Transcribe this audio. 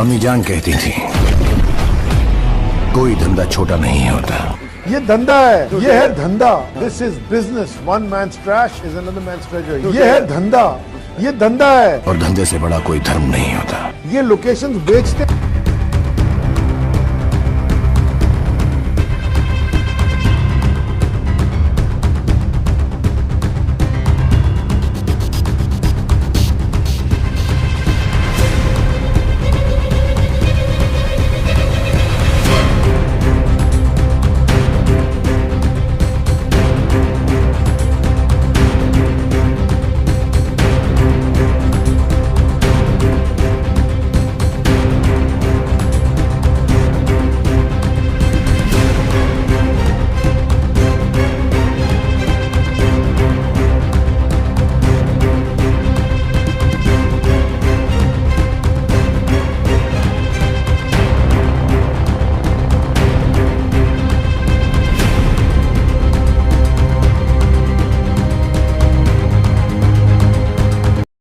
अम्मी जान कहती थी कोई धंधा छोटा नहीं होता। ये धंधा है, ये है धंधा। This is business. One man's trash is another man's treasure. ये है धंधा, ये धंधा है। और धंधे से बड़ा कोई धर्म नहीं होता। ये लोकेशंस बेचते